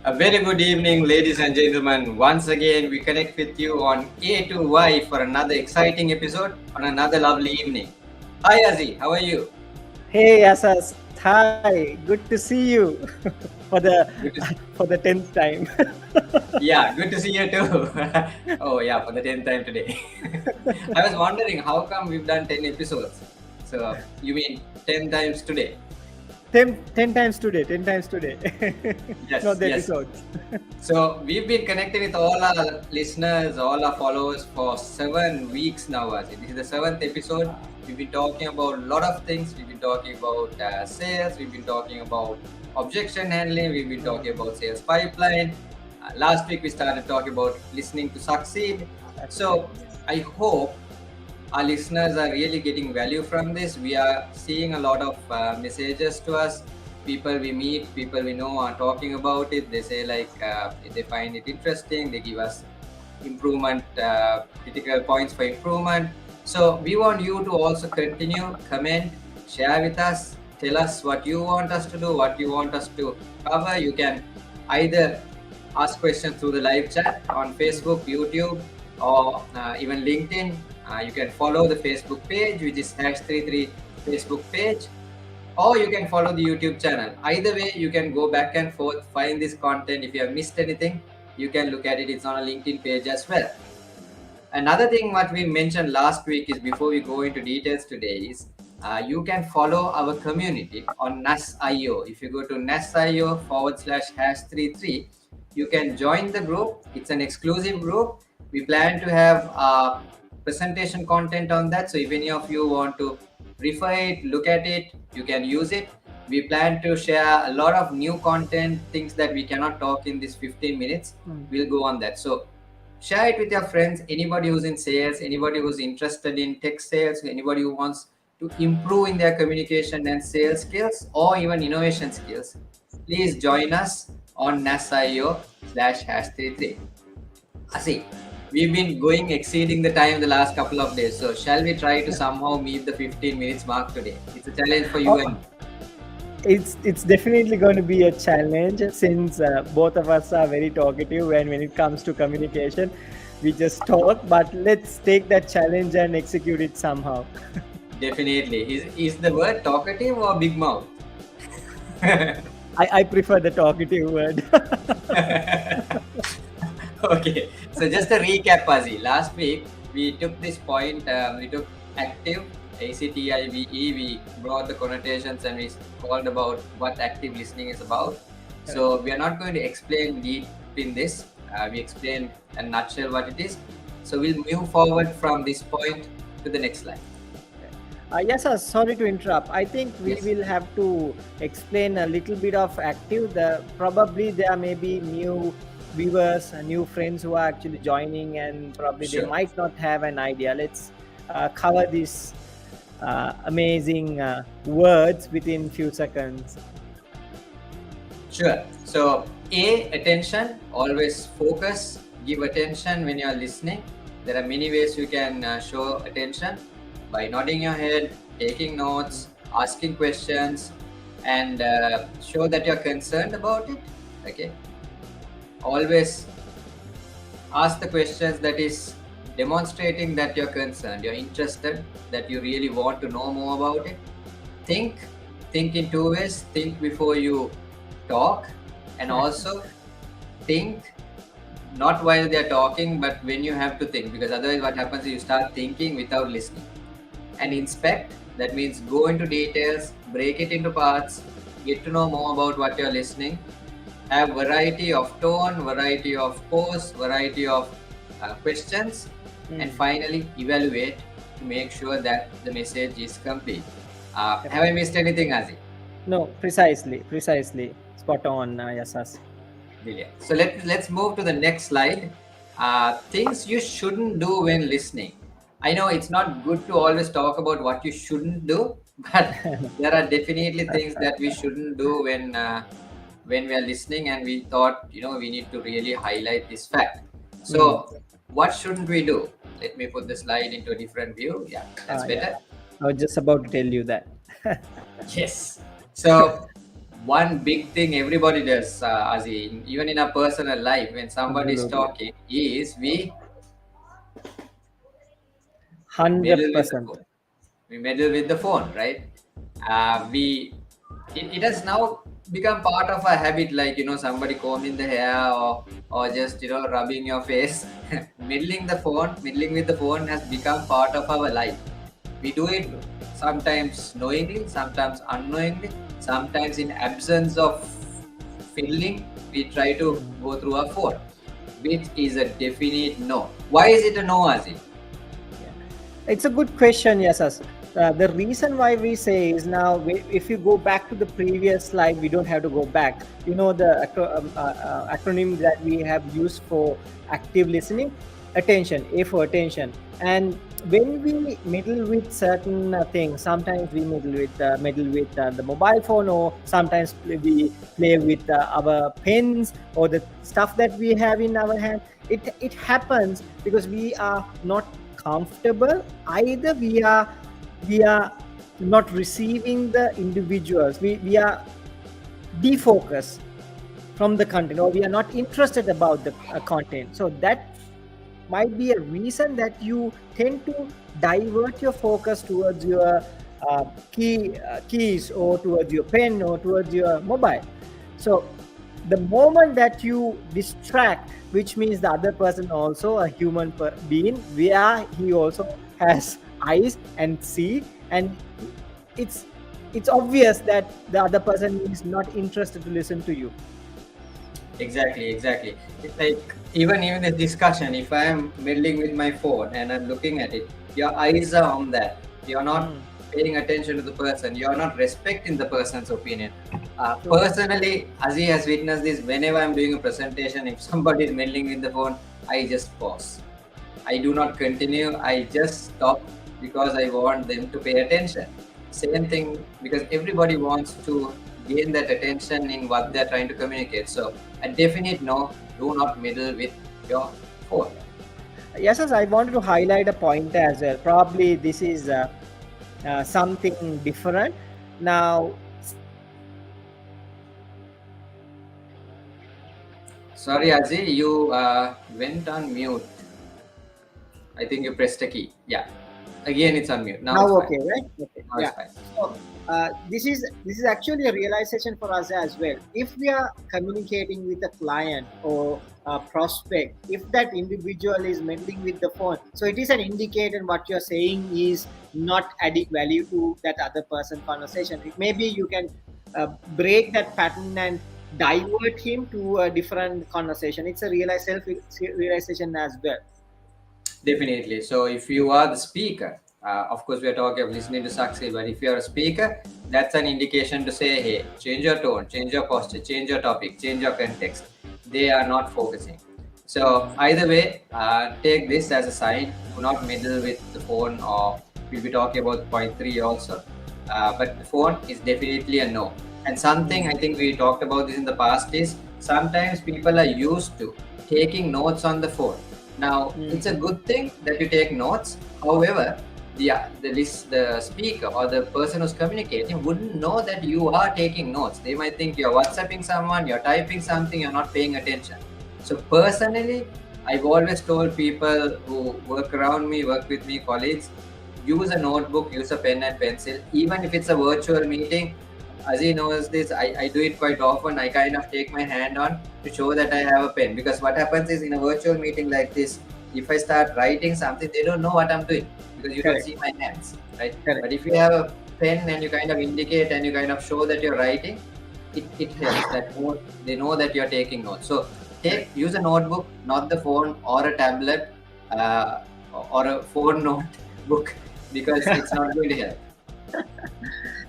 A very good evening, ladies and gentlemen. Once again, we connect with you on A to Y for another exciting episode on another lovely evening. Hi, Azi. How are you? Hey Asas, hi, good to see you for the Good to see. for the 10th time. Yeah, good to see you too. Oh, yeah, for the 10th time today. I was wondering how come we've done 10 episodes. So, you mean 10 times today? 10 times today, 10 times today. Not Yes, the yes. episodes. So we've been connected with all our listeners, all our followers for 7 weeks now. Ajit. This is the seventh episode. We've been talking about a lot of things. We've been talking about sales. We've been talking about objection handling. We've been talking about sales pipeline. Last week we started talking about listening to succeed. That's right. So I hope our listeners are really getting value from this. We are seeing a lot of messages to us. People we meet, people we know are talking about it. They say like they find it interesting. They give us improvement, critical points for improvement. So we want you to also continue, comment, share with us. Tell us what you want us to do, what you want us to cover. You can either ask questions through the live chat on Facebook, YouTube, or even LinkedIn. You can follow the Facebook page, which is #33 Facebook page, or you can follow the YouTube channel. Either way, you can go back and forth, find this content. If you have missed anything, you can look at it. It's on a LinkedIn page as well. Another thing what we mentioned last week is before we go into details today is you can follow our community on NAS.io. If you go to NAS.io /#33, you can join the group. It's an exclusive group. We plan to have presentation content on that. So if any of you want to refer it, look at it, you can use it. We plan to share a lot of new content, things that we cannot talk in this 15 minutes. We'll go on that. So share it with your friends, anybody who's in sales, anybody who's interested in tech sales, anybody who wants to improve in their communication and sales skills or even innovation skills. Please join us on NAS.io /#33. Asi, we've been going exceeding the time the last couple of days. So shall we try to somehow meet the 15 minutes mark today? It's a challenge for you Oh, and me. it's definitely going to be a challenge since both of us are very talkative, and when it comes to communication, we just talk. But let's take that challenge and execute it somehow. Definitely. Is the word talkative or big mouth? I prefer the talkative word. Okay, so just a recap, Pazi. Last week we took this point, we took active, ACTIVE, we brought the connotations and we called about what active listening is about. So we are not going to explain deep in this. We explained in a nutshell what it is. So we'll move forward from this point to the next slide. Yes, sir. Sorry to interrupt. I think we Yes. will have to explain a little bit of active. Probably there may be new viewers, new friends who are actually joining, and probably they Sure. might not have an idea. Let's cover these amazing words within few seconds. Sure. So, attention, always focus, give attention when you are listening. There are many ways you can show attention by nodding your head, taking notes, asking questions, and show that you're concerned about it. Okay. Always ask the questions that is demonstrating that you're concerned, you're interested, that you really want to know more about it. Think, think in two ways. Think before you talk, and also think not while they're talking, but when you have to think, because otherwise, what happens is you start thinking without listening. And inspect, that means go into details, break it into parts, get to know more about what you're listening, have variety of tone, variety of pose, variety of questions, and finally evaluate to make sure that the message is complete. Have I missed anything, Azi? No, precisely. Spot on, Yasas. Brilliant. So let's move to the next slide. Things you shouldn't do when listening. I know it's not good to always talk about what you shouldn't do, but there are definitely things that we shouldn't do when we are listening, and we thought we need to really highlight this fact. So what shouldn't we do? Let me put the slide into a different view. Yeah, that's better. I was just about to tell you that. Yes. So one big thing everybody does, Azim, even in our personal life, when somebody is Absolutely. talking, is we meddle with the 100%. phone. We meddle with the phone, right? We it has now become part of a habit, like somebody combing the hair, or just rubbing your face. Middling with the phone has become part of our life. We do it sometimes knowingly, sometimes unknowingly, sometimes in absence of feeling. We try to go through our phone, which is a definite no. Why is it a no, Azim? It's a good question, yes, sir. The reason why we say is now, if you go back to the previous slide, we don't have to go back. You know the acronym that we have used for active listening, attention, A for attention. And when we middle with certain things, sometimes we middle with the mobile phone, or sometimes we play with our pens or the stuff that we have in our hand. It happens because we are not comfortable, either we are not receiving the individuals, we are defocused from the content, or we are not interested about the content. So that might be a reason that you tend to divert your focus towards your keys, or towards your pen, or towards your mobile. So the moment that you distract, which means the other person also a human being, where he also has eyes and see, and it's it's obvious that the other person is not interested to listen to you. Exactly. It's like even this discussion, if I am meddling with my phone and I'm looking at it, your eyes are on that. You're not paying attention to the person. You're not respecting the person's opinion. True. Personally, Azi has witnessed this. Whenever I'm doing a presentation, if somebody is meddling with the phone, I just pause. I do not continue. I just stop because I want them to pay attention. Same thing, because everybody wants to gain that attention in what they're trying to communicate. So a definite no, do not meddle with your phone. Yes, yes, I wanted to highlight a point as well. Probably this is something different now. Sorry, Azi, you went on mute. I think you pressed a key. Yeah. Again, it's on mute. Now Now it's fine. okay, right? Okay, Now it's yeah. fine. So this is actually a realization for us as well. If we are communicating with a client or a prospect, if that individual is meddling with the phone, so it is an indicator what you're saying is not adding value to that other person conversation. Maybe you can break that pattern and divert him to a different conversation. It's a self realization as well. Definitely. So if you are the speaker, of course we are talking of listening to succeed, but if you are a speaker, that's an indication to say, hey, change your tone, change your posture, change your topic, change your context. They are not focusing. So either way, take this as a sign. Do not meddle with the phone, or we'll be talking about point 3 also. But the phone is definitely a no. And something I think we talked about this in the past is sometimes people are used to taking notes on the phone. Now, it's a good thing that you take notes. However, the speaker or the person who's communicating wouldn't know that you are taking notes. They might think you're WhatsApping someone, you're typing something, you're not paying attention. So personally, I've always told people who work around me, work with me, colleagues, use a notebook, use a pen and pencil. Even if it's a virtual meeting, as he knows this, I do it quite often. I kind of take my hand on to show that I have a pen, because what happens is in a virtual meeting like this, if I start writing something, they don't know what I'm doing because you don't Correct. see my hands, right? Correct. But if you have a pen and you kind of indicate and you kind of show that you're writing, it helps that they know that you're taking notes. So use a notebook, not the phone or a tablet, or a phone notebook, because it's not going to help.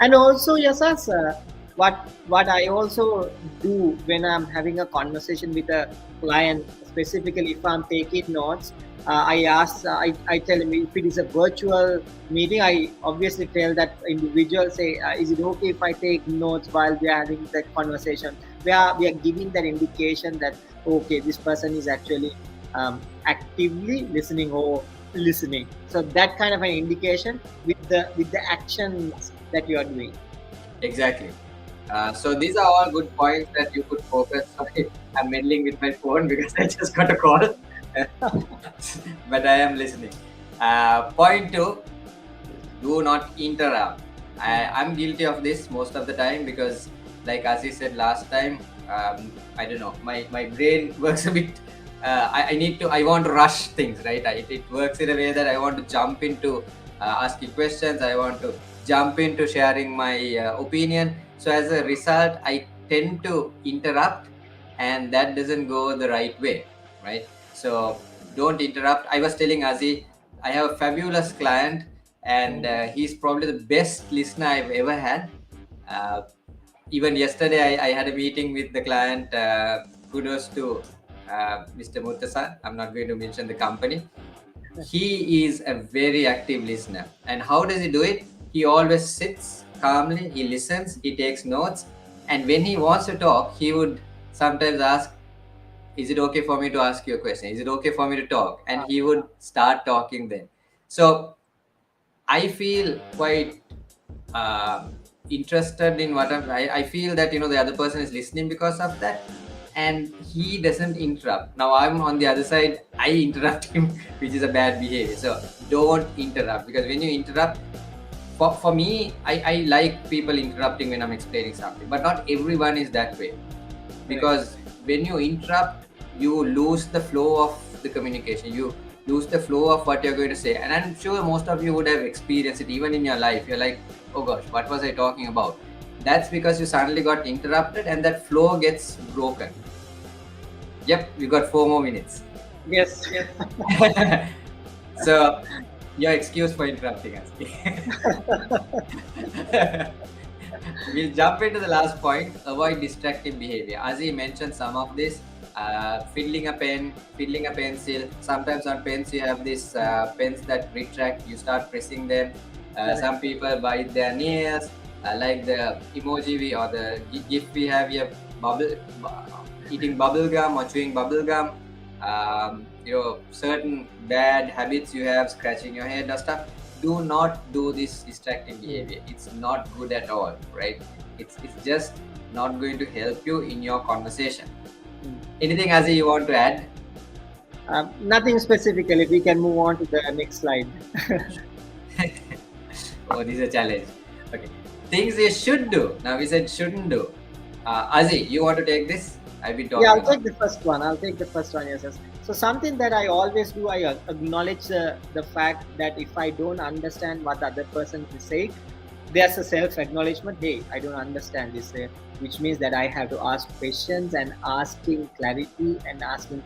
And also, yes, sir, what I also do when I'm having a conversation with a client, specifically if I'm taking notes, I tell him if it is a virtual meeting, I obviously tell that individual, say, is it okay if I take notes while we are having that conversation? We are giving that indication that okay, this person is actually actively listening or listening. So that kind of an indication with the actions that you are doing. Exactly. So these are all good points that you could focus. Sorry, I'm meddling with my phone because I just got a call, but I am listening. Point two: do not interrupt. I'm guilty of this most of the time because, like as you said last time, I don't know, my brain works a bit. I want to rush things, right? It works in a way that I want to jump into asking questions. I want to jump into sharing my opinion. So as a result, I tend to interrupt, and that doesn't go the right way, right? So don't interrupt. I was telling Azi, I have a fabulous client, and he's probably the best listener I've ever had. Uh, Even yesterday, I had a meeting with the client. Kudos to Mr. Muttasan. I'm not going to mention the company. He is a very active listener. And how does he do it? He always sits calmly, he listens, he takes notes. And when he wants to talk, he would sometimes ask, is it okay for me to ask you a question? Is it okay for me to talk? And he would start talking then. So I feel quite interested in what I feel that the other person is listening because of that, and he doesn't interrupt. Now I'm on the other side, I interrupt him, which is a bad behavior. So don't interrupt, because when you interrupt, for me, I like people interrupting when I'm explaining something, but not everyone is that way, because when you interrupt, you lose the flow of the communication, you lose the flow of what you're going to say. And I'm sure most of you would have experienced it even in your life. You're like, oh gosh, what was I talking about? That's because you suddenly got interrupted and that flow gets broken. Yep, we got 4 more minutes. Yes. So your excuse for interrupting us. We'll jump into the last point: avoid distracting behavior. As he mentioned some of this, fiddling a pen, fiddling a pencil. Sometimes on pens you have these pens that retract. You start pressing them. Some people bite their nails, like the emoji or the gif we have here, eating bubble gum or chewing bubble gum. Certain bad habits you have, scratching your head or stuff. Do not do this distracting behavior. It's not good at all, right? It's just not going to help you in your conversation. Anything, Azi, you want to add? Nothing specifically. We can move on to the next slide. Oh, this is a challenge. Okay. Things you should do. Now we said shouldn't do. Azi, you want to take this? I've been talking. Yeah, I'll take the first one. Yes. So something that I always do, I acknowledge the fact that if I don't understand what the other person is saying, there's a self-acknowledgement. Hey, I don't understand this, which means that I have to ask questions and asking clarity and asking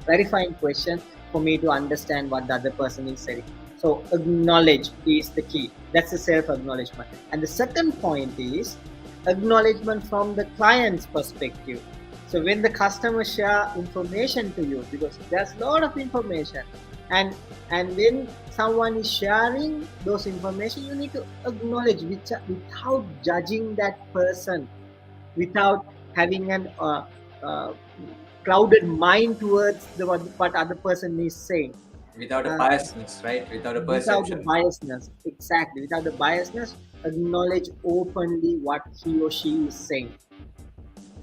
clarifying questions for me to understand what the other person is saying. So acknowledge is the key. That's the self-acknowledgement. And the second point is acknowledgement from the client's perspective. So when the customer share information to you, because there's a lot of information, and when someone is sharing those information, you need to acknowledge without judging that person, without having an clouded mind towards what other person is saying. Without a biasness, right? Without a perception. Without the biasness, exactly. Without the biasness, acknowledge openly what he or she is saying.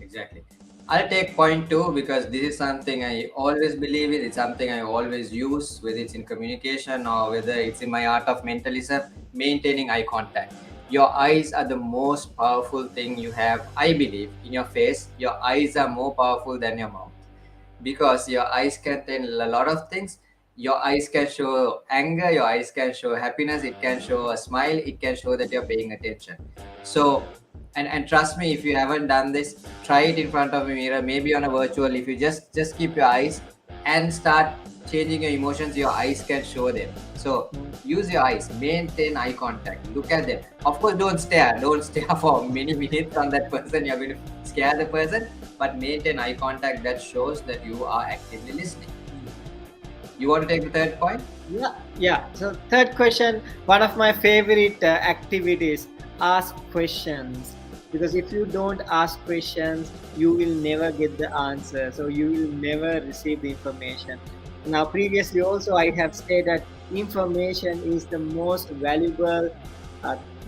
Exactly. I'll take point 2 because this is something I always believe in. It's something I always use, whether it's in communication or whether it's in my art of mentalism, maintaining eye contact. Your eyes are the most powerful thing you have, I believe, in your face. Your eyes are more powerful than your mouth, because your eyes can tell a lot of things. Your eyes can show anger, your eyes can show happiness, it can show a smile, it can show that you're paying attention. So, and trust me, if you haven't done this, try it in front of a mirror, maybe on a virtual. If you just keep your eyes and start changing your emotions, your eyes can show them. So use your eyes, maintain eye contact, look at them. Of course, don't stare for many minutes on that person. You're going to scare the person, but maintain eye contact. That shows that you are actively listening. You want to take the third point? Yeah. So third question, one of my favorite activities: ask questions. Because if you don't ask questions, you will never get the answer. So you will never receive the information. Now, previously also I have said that information is the most valuable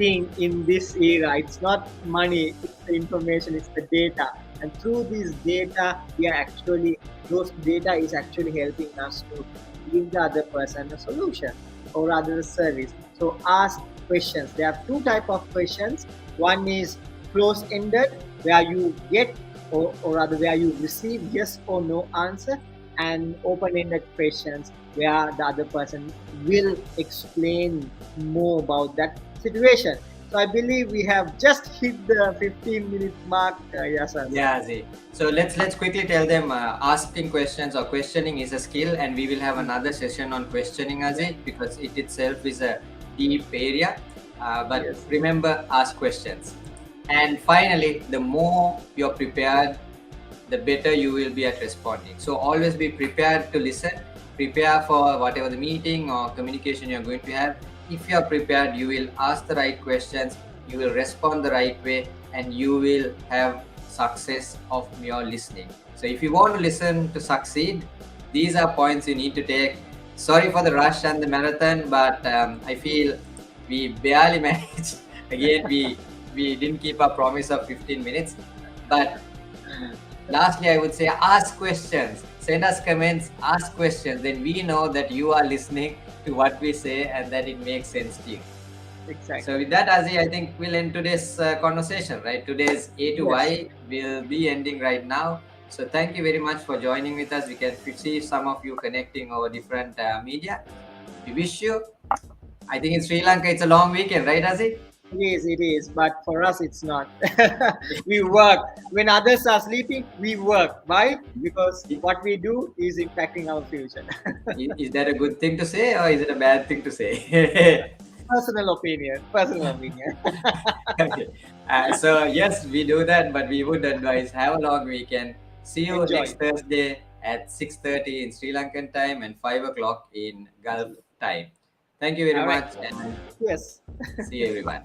thing in this era. It's not money, it's the information, it's the data. And through this data, we are actually, those data is actually helping us to give the other person a solution or rather a service. So ask questions. There are two type of questions. One is close-ended, where you get or rather where you receive yes or no answer, and open-ended questions where the other person will explain more about that situation. So I believe we have just hit the 15-minute mark, Yasan. Yeah, Z. So let's quickly tell them asking questions or questioning is a skill, and we will have another session on questioning, Azi, because it itself is a deep area. But Yes. remember, ask questions. And finally, the more you're prepared, the better you will be at responding. So always be prepared to listen, prepare for whatever the meeting or communication you're going to have. If you're prepared, you will ask the right questions, you will respond the right way, and you will have success of your listening. So if you want to listen to succeed, these are points you need to take. Sorry for the rush and the marathon, but I feel we barely managed. Again, we didn't keep our promise of 15 minutes. But lastly, I would say ask questions. Send us comments, ask questions. Then we know that you are listening to what we say and that it makes sense to you. Exactly. So with that, Azi, I think we'll end today's conversation, right? Today's A to Y will be ending right now. So thank you very much for joining with us. We can see some of you connecting over different media. We wish you. I think in Sri Lanka it's a long weekend, right, Azi? It is, but for us it's not. We work. When others are sleeping, we work. Why? Because what we do is impacting our future. Is that a good thing to say or is it a bad thing to say? Personal opinion. Personal opinion. Okay. So yes, we do that, but we would advise have a long weekend. See you Enjoy. next Thursday at 6:30 in Sri Lankan time and 5 o'clock in Gulf time. Thank you very All right. much and Yes. see you everyone.